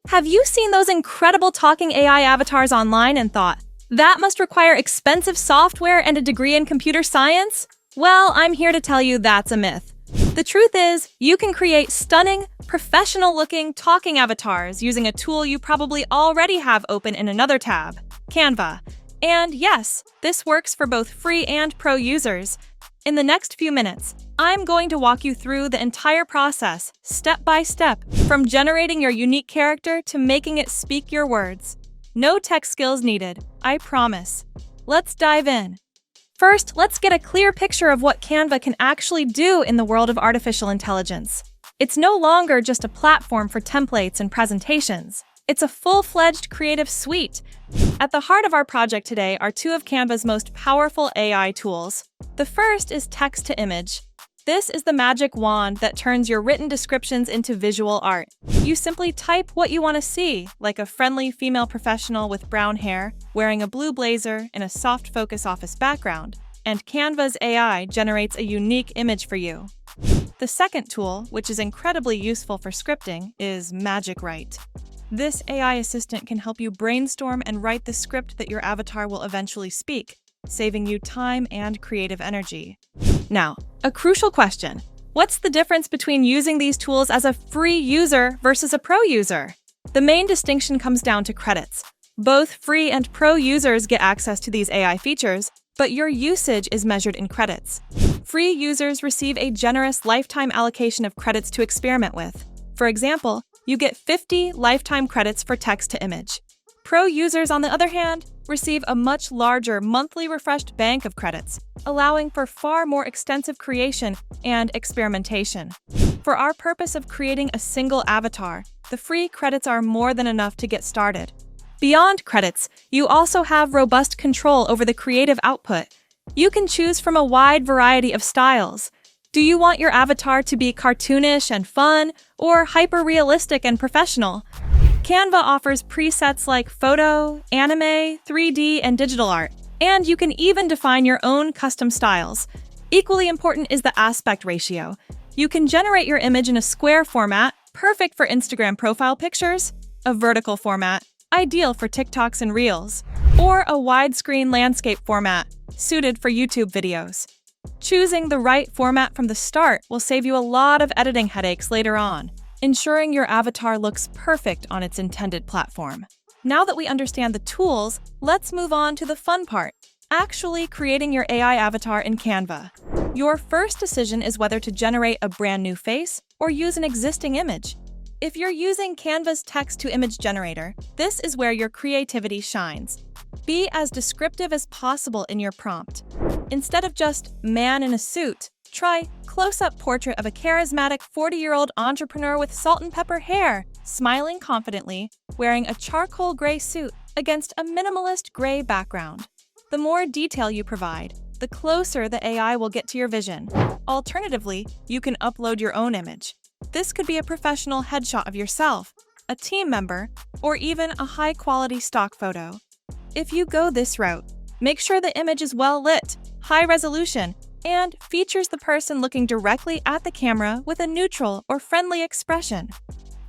Have you seen those incredible talking AI avatars online and thought, that must require expensive software and a degree in computer science? Well, I'm here to tell you that's a myth. The truth is, you can create stunning, professional-looking talking avatars using a tool you probably already have open in another tab, Canva. And yes, this works for both free and pro users. In the next few minutes, I'm going to walk you through the entire process, step by step, from generating your unique character to making it speak your words. No tech skills needed, I promise. Let's dive in. First, let's get a clear picture of what Canva can actually do in the world of artificial intelligence. It's no longer just a platform for templates and presentations. It's a full-fledged creative suite. At the heart of our project today are two of Canva's most powerful AI tools. The first is text-to-image. This is the magic wand that turns your written descriptions into visual art. You simply type what you want to see, like a friendly female professional with brown hair, wearing a blue blazer in a soft focus office background, and Canva's AI generates a unique image for you. The second tool, which is incredibly useful for scripting, is Magic Write. This AI assistant can help you brainstorm and write the script that your avatar will eventually speak, saving you time and creative energy. Now, a crucial question. What's the difference between using these tools as a free user versus a pro user? The main distinction comes down to credits. Both free and pro users get access to these AI features, but your usage is measured in credits. Free users receive a generous lifetime allocation of credits to experiment with. For example, you get 50 lifetime credits for text-to-image. Pro users, on the other hand, receive a much larger monthly refreshed bank of credits, allowing for far more extensive creation and experimentation. For our purpose of creating a single avatar, the free credits are more than enough to get started. Beyond credits, you also have robust control over the creative output. You can choose from a wide variety of styles. Do you want your avatar to be cartoonish and fun, or hyper-realistic and professional? Canva offers presets like photo, anime, 3D, and digital art, and you can even define your own custom styles. Equally important is the aspect ratio. You can generate your image in a square format, perfect for Instagram profile pictures, a vertical format, ideal for TikToks and Reels, or a widescreen landscape format, suited for YouTube videos. Choosing the right format from the start will save you a lot of editing headaches later on, ensuring your avatar looks perfect on its intended platform. Now that we understand the tools, let's move on to the fun part, actually creating your AI avatar in Canva. Your first decision is whether to generate a brand new face or use an existing image. If you're using Canva's text-to-image generator, this is where your creativity shines. Be as descriptive as possible in your prompt. Instead of just "man in a suit," try "close-up portrait of a charismatic 40-year-old entrepreneur with salt and pepper hair, smiling confidently, wearing a charcoal gray suit against a minimalist gray background." The more detail you provide, the closer the AI will get to your vision. Alternatively, you can upload your own image. This could be a professional headshot of yourself, a team member, or even a high-quality stock photo. If you go this route, make sure the image is well lit, high resolution, and features the person looking directly at the camera with a neutral or friendly expression.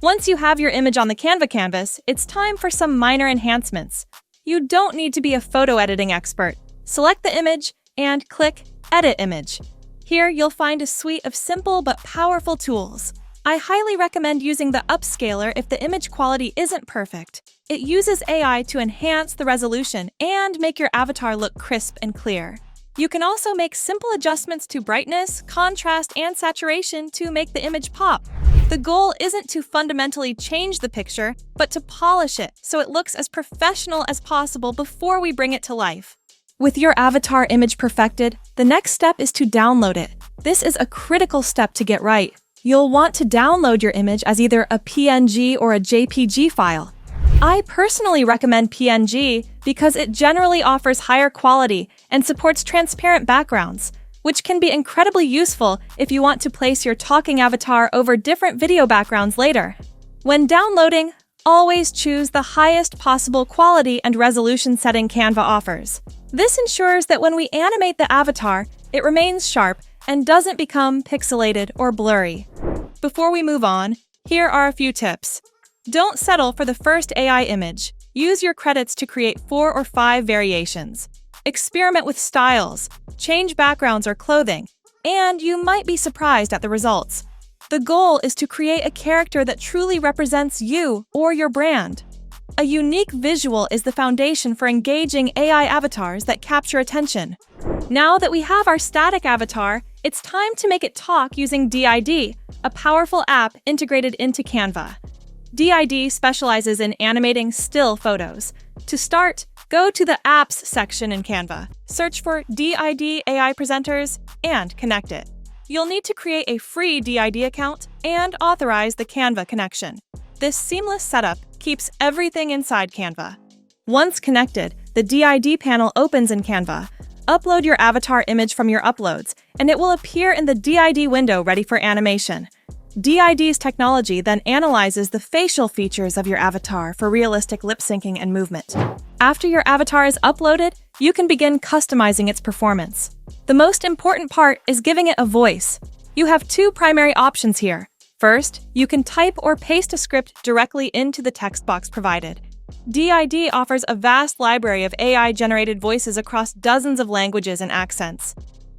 Once you have your image on the Canva canvas, it's time for some minor enhancements. You don't need to be a photo editing expert. Select the image and click Edit Image. Here you'll find a suite of simple but powerful tools. I highly recommend using the upscaler if the image quality isn't perfect. It uses AI to enhance the resolution and make your avatar look crisp and clear. You can also make simple adjustments to brightness, contrast, and saturation to make the image pop. The goal isn't to fundamentally change the picture, but to polish it so it looks as professional as possible before we bring it to life. With your avatar image perfected, the next step is to download it. This is a critical step to get right. You'll want to download your image as either a PNG or a JPG file. I personally recommend PNG because it generally offers higher quality and supports transparent backgrounds, which can be incredibly useful if you want to place your talking avatar over different video backgrounds later. When downloading, always choose the highest possible quality and resolution setting Canva offers. This ensures that when we animate the avatar, it remains sharp and doesn't become pixelated or blurry. Before we move on, here are a few tips. Don't settle for the first AI image. Use your credits to create 4 or 5 variations. Experiment with styles, change backgrounds or clothing, and you might be surprised at the results. The goal is to create a character that truly represents you or your brand. A unique visual is the foundation for engaging AI avatars that capture attention. Now that we have our static avatar, it's time to make it talk using DID, a powerful app integrated into Canva. DID specializes in animating still photos. To start, go to the Apps section in Canva, search for DID AI presenters, and connect it. You'll need to create a free DID account and authorize the Canva connection. This seamless setup keeps everything inside Canva. Once connected, the DID panel opens in Canva. Upload your avatar image from your uploads, and it will appear in the DID window ready for animation. DID's technology then analyzes the facial features of your avatar for realistic lip syncing and movement. After your avatar is uploaded, you can begin customizing its performance. The most important part is giving it a voice. You have 2 primary options here. First, you can type or paste a script directly into the text box provided. DID offers a vast library of AI-generated voices across dozens of languages and accents.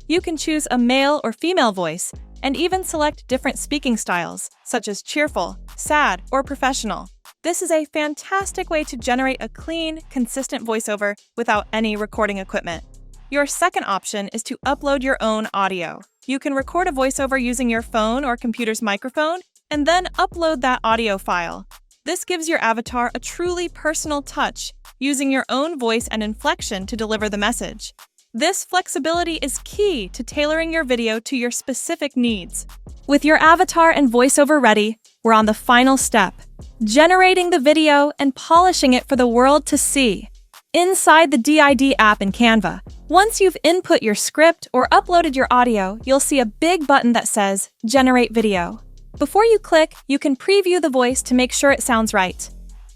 You can choose a male or female voice, and even select different speaking styles, such as cheerful, sad, or professional. This is a fantastic way to generate a clean, consistent voiceover without any recording equipment. Your second option is to upload your own audio. You can record a voiceover using your phone or computer's microphone, and then upload that audio file. This gives your avatar a truly personal touch, using your own voice and inflection to deliver the message. This flexibility is key to tailoring your video to your specific needs. With your avatar and voiceover ready, we're on the final step, generating the video and polishing it for the world to see. Inside the DID app in Canva, once you've input your script or uploaded your audio, you'll see a big button that says Generate Video. Before you click, you can preview the voice to make sure it sounds right.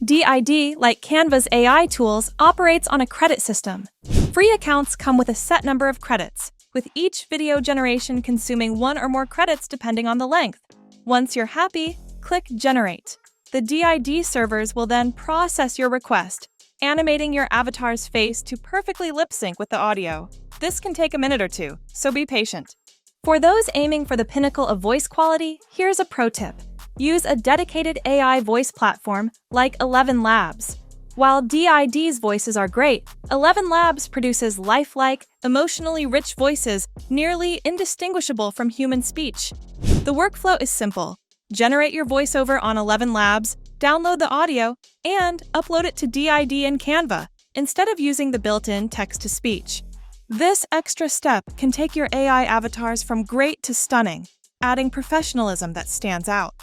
DID, like Canva's AI tools, operates on a credit system. Free accounts come with a set number of credits, with each video generation consuming 1 or more credits depending on the length. Once you're happy, click Generate. The DID servers will then process your request, animating your avatar's face to perfectly lip sync with the audio. This can take a minute or 2, so be patient. For those aiming for the pinnacle of voice quality, here's a pro tip. Use a dedicated AI voice platform like 11 Labs. While DID's voices are great, 11 Labs produces lifelike, emotionally rich voices nearly indistinguishable from human speech. The workflow is simple. Generate your voiceover on 11 Labs, download the audio, and upload it to DID in Canva, instead of using the built-in text-to-speech. This extra step can take your AI avatars from great to stunning, adding professionalism that stands out.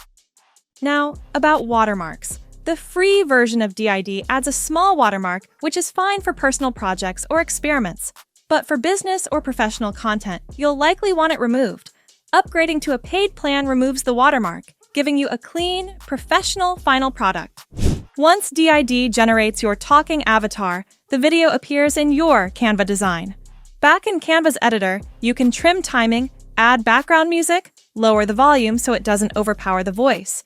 Now, about watermarks. The free version of DID adds a small watermark, which is fine for personal projects or experiments. But for business or professional content, you'll likely want it removed. Upgrading to a paid plan removes the watermark, giving you a clean, professional final product. Once DID generates your talking avatar, the video appears in your Canva design. Back in Canva's editor, you can trim timing, add background music, lower the volume so it doesn't overpower the voice.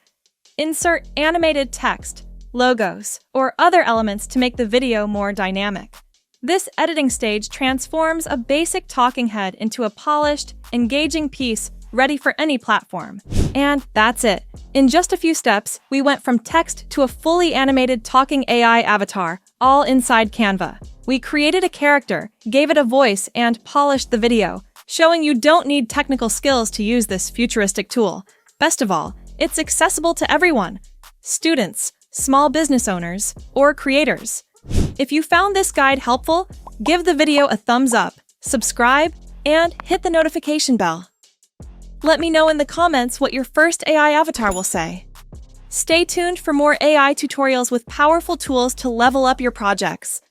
Insert animated text, logos, or other elements to make the video more dynamic. This editing stage transforms a basic talking head into a polished, engaging piece ready for any platform. And that's it. In just a few steps, we went from text to a fully animated talking AI avatar, all inside Canva. We created a character, gave it a voice, and polished the video, showing you don't need technical skills to use this futuristic tool. Best of all, it's accessible to everyone: students, small business owners, or creators. If you found this guide helpful, give the video a thumbs up, subscribe, and hit the notification bell. Let me know in the comments what your first AI avatar will say. Stay tuned for more AI tutorials with powerful tools to level up your projects.